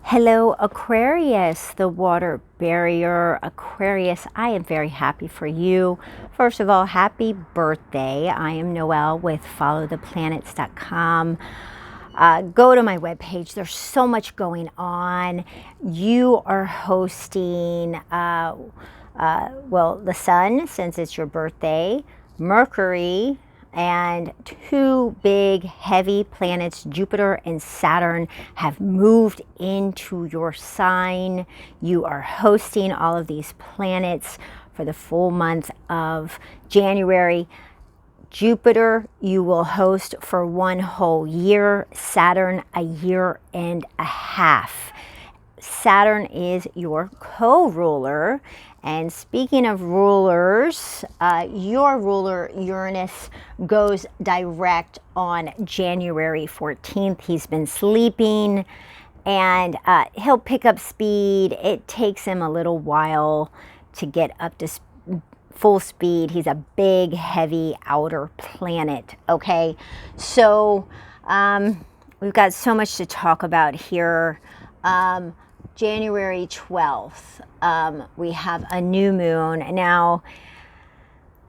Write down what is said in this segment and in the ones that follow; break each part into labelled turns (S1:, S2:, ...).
S1: Hello, Aquarius, the water barrier. Aquarius, I am very happy for you. First of all, happy birthday. I am Noelle with followtheplanets.com. Go to my webpage. There's so much going on. You are hosting, the sun, since it's your birthday, Mercury, and two big heavy planets, Jupiter and Saturn, have moved into your sign. You are hosting all of these planets for the full month of January. Jupiter, you will host for 1 whole year. Saturn, a year and a half. Saturn is your co-ruler. And speaking of rulers, your ruler Uranus goes direct on January 14th. He's been sleeping and he'll pick up speed. It takes him a little while to get up to full speed. He's a big, heavy outer planet, okay? So we've got so much to talk about here. January 12th, we have a new moon. Now,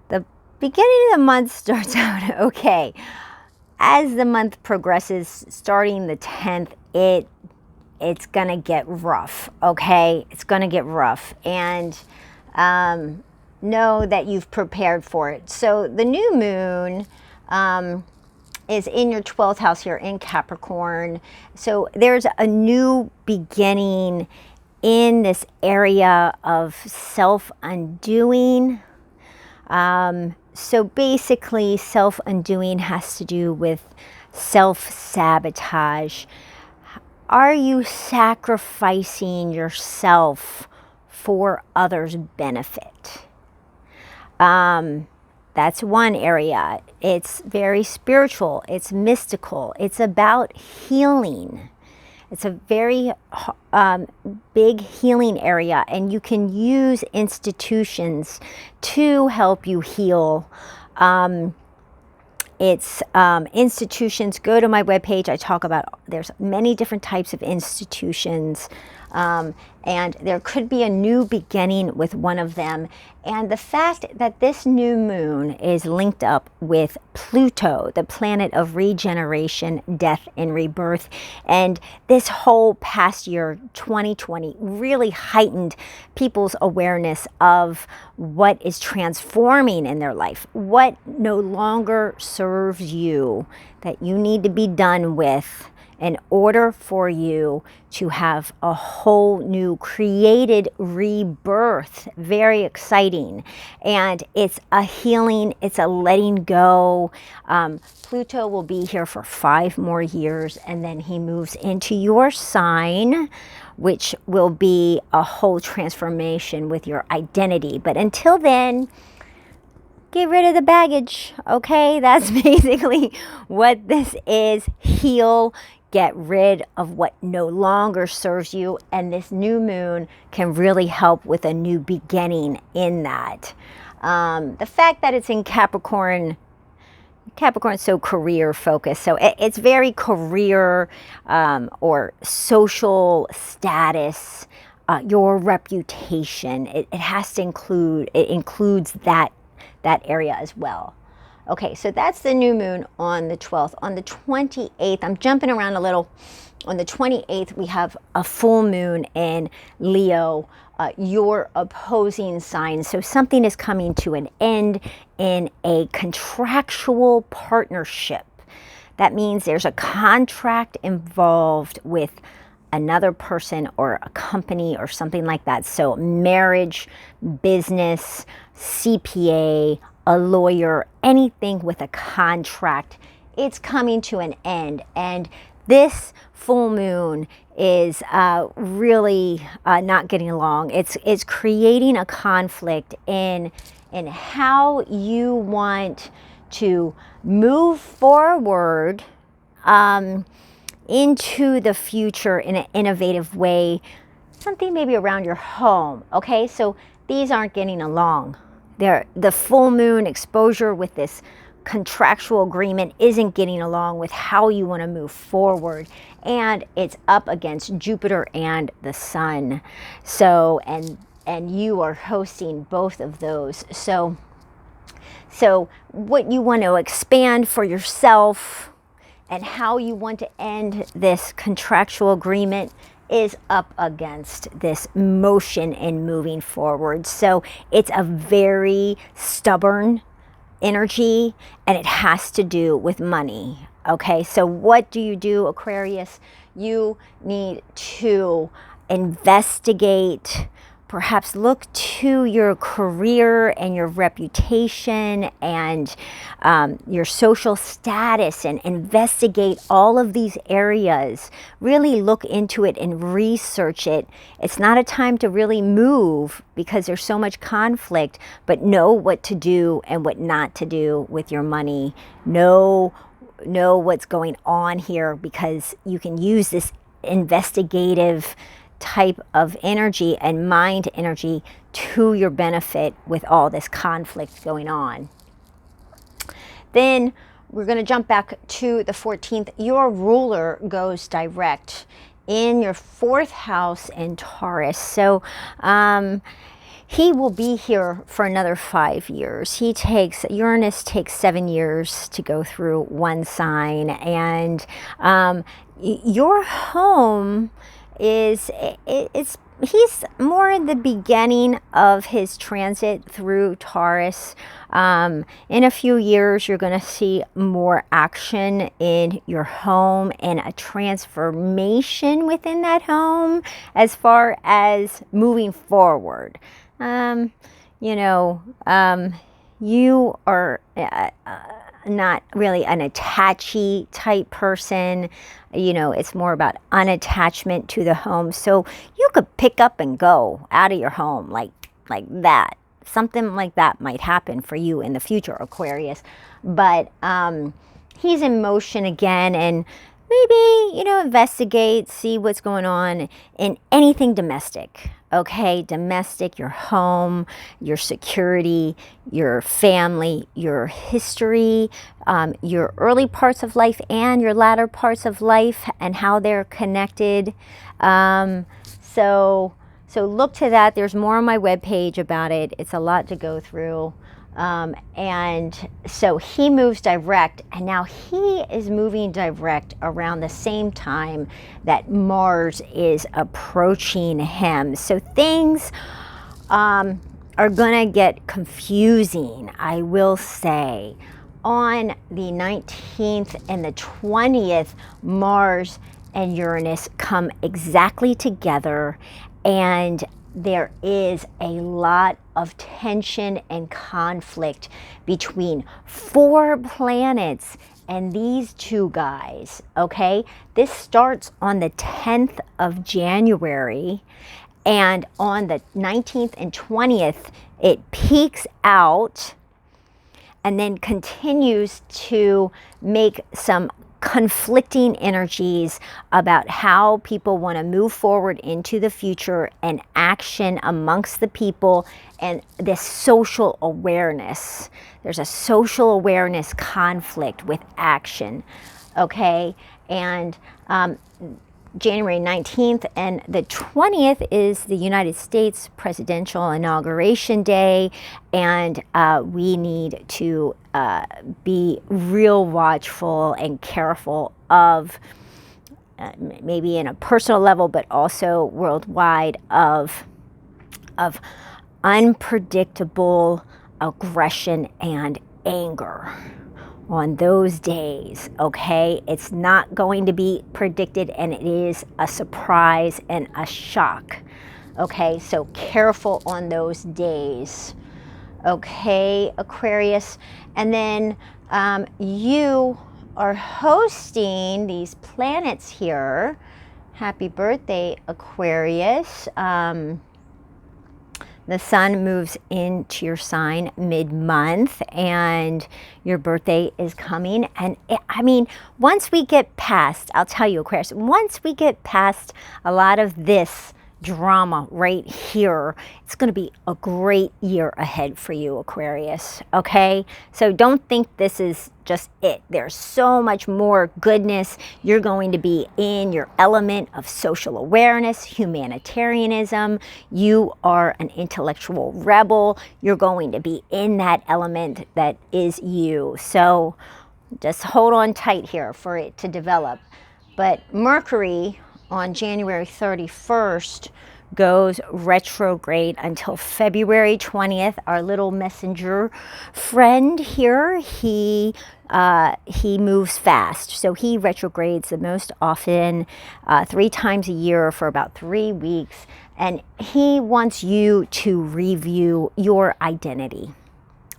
S1: the beginning of the month starts out okay. As the month progresses, starting the 10th, it's going to get rough, okay? It's going to get rough. And know that you've prepared for it. So the new moon is in your 12th house here in Capricorn. So there's a new beginning in this area of self-undoing. So basically, self-undoing has to do with self-sabotage. Are you sacrificing yourself for others' benefit? That's one area. It's very spiritual. It's mystical. It's about healing. It's a very big healing area, and you can use institutions to help you heal. Institutions. Go to my webpage. I talk about, there's many different types of institutions. And there could be a new beginning with one of them. And the fact that this new moon is linked up with Pluto, the planet of regeneration, death, and rebirth. And this whole past year, 2020, really heightened people's awareness of what is transforming in their life, what no longer serves you, that you need to be done with in order for you to have a whole new created rebirth. Very exciting. And it's a healing, it's a letting go. Pluto will be here for 5 more years, and then he moves into your sign, which will be a whole transformation with your identity. But until then, get rid of the baggage, okay? That's basically what this is. Heal. Get rid of what no longer serves you, and this new moon can really help with a new beginning in that. The fact that it's in Capricorn is so career focused, so it's very career or social status, your reputation. It has to includes that area as well. Okay, so that's the new moon on the 12th. On the 28th, I'm jumping around a little. On the 28th, we have a full moon in Leo, your opposing sign. So something is coming to an end in a contractual partnership. That means there's a contract involved with another person or a company or something like that. So marriage, business, CPA, a lawyer, anything with a contract, it's coming to an end. And this full moon is really not getting along. It's creating a conflict in how you want to move forward into the future in an innovative way, something maybe around your home. Okay, so these aren't getting along. The full moon exposure with this contractual agreement isn't getting along with how you want to move forward. And it's up against Jupiter and the Sun. So, and you are hosting both of those. So what you want to expand for yourself and how you want to end this contractual agreement is up against this motion and moving forward. So it's a very stubborn energy, and it has to do with money. Okay, so what do, Aquarius? You need to investigate, perhaps look to your career and your reputation and your social status, and investigate all of these areas. Really look into it and research it. It's not a time to really move because there's so much conflict, but know what to do and what not to do with your money. Know what's going on here, because you can use this investigative type of energy and mind energy to your benefit with all this conflict going on. Then we're going to jump back to the 14th. Your ruler goes direct in your 4th house in Taurus. So he will be here for another 5 years. Uranus takes 7 years to go through one sign, and your home he's more in the beginning of his transit through Taurus. In a few years, you're going to see more action in your home and a transformation within that home as far as moving forward. You are not really an attachy type person. It's more about unattachment to the home. So you could pick up and go out of your home like that. Something like that might happen for you in the future, Aquarius. But he's in motion again, and maybe, investigate, see what's going on in anything domestic. Okay, domestic, your home, your security, your family, your history, your early parts of life and your latter parts of life, and how they're connected. So look to that. There's more on my webpage about it. It's a lot to go through. And so he moves direct, and now he is moving direct around the same time that Mars is approaching him. So things are going to get confusing, I will say. On the 19th and the 20th, Mars and Uranus come exactly together, and there is a lot of tension and conflict between 4 planets and these 2 guys, okay? This starts on the 10th of January, and on the 19th and 20th, it peaks out and then continues to make some conflicting energies about how people want to move forward into the future and action amongst the people, and this social awareness. There's a social awareness conflict with action, okay? And January 19th and the 20th is the United States presidential inauguration day, and we need to be real watchful and careful of maybe in a personal level, but also worldwide, of unpredictable aggression and anger on those days, okay? It's not going to be predicted, and it is a surprise and a shock, okay? So careful on those days, okay, Aquarius? And then you are hosting these planets here. Happy birthday, Aquarius. The sun moves into your sign mid-month, and your birthday is coming. And once we get past, I'll tell you, Aquarius, once we get past a lot of this drama right here. It's going to be a great year ahead for you, Aquarius, okay? So don't think this is just it. There's so much more goodness. You're going to be in your element of social awareness, humanitarianism. You are an intellectual rebel. You're going to be in that element that is you. So just hold on tight here for it to develop. But Mercury on January 31st goes retrograde until February 20th. Our little messenger friend here, he moves fast. So he retrogrades the most often, 3 times a year for about 3 weeks. And he wants you to review your identity,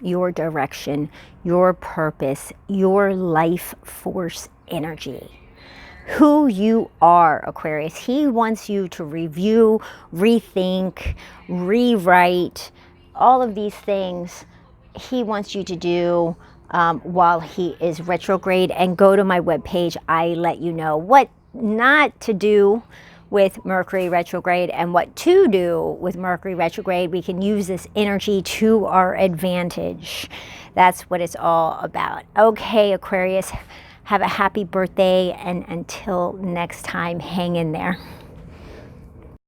S1: your direction, your purpose, your life force energy. Who you are, Aquarius. He wants you to review, rethink, rewrite, all of these things he wants you to do while he is retrograde. And go to my webpage. I let you know what not to do with Mercury retrograde and what to do with Mercury retrograde. We can use this energy to our advantage. That's what it's all about. Okay, Aquarius. Have a happy birthday, and until next time, hang in there.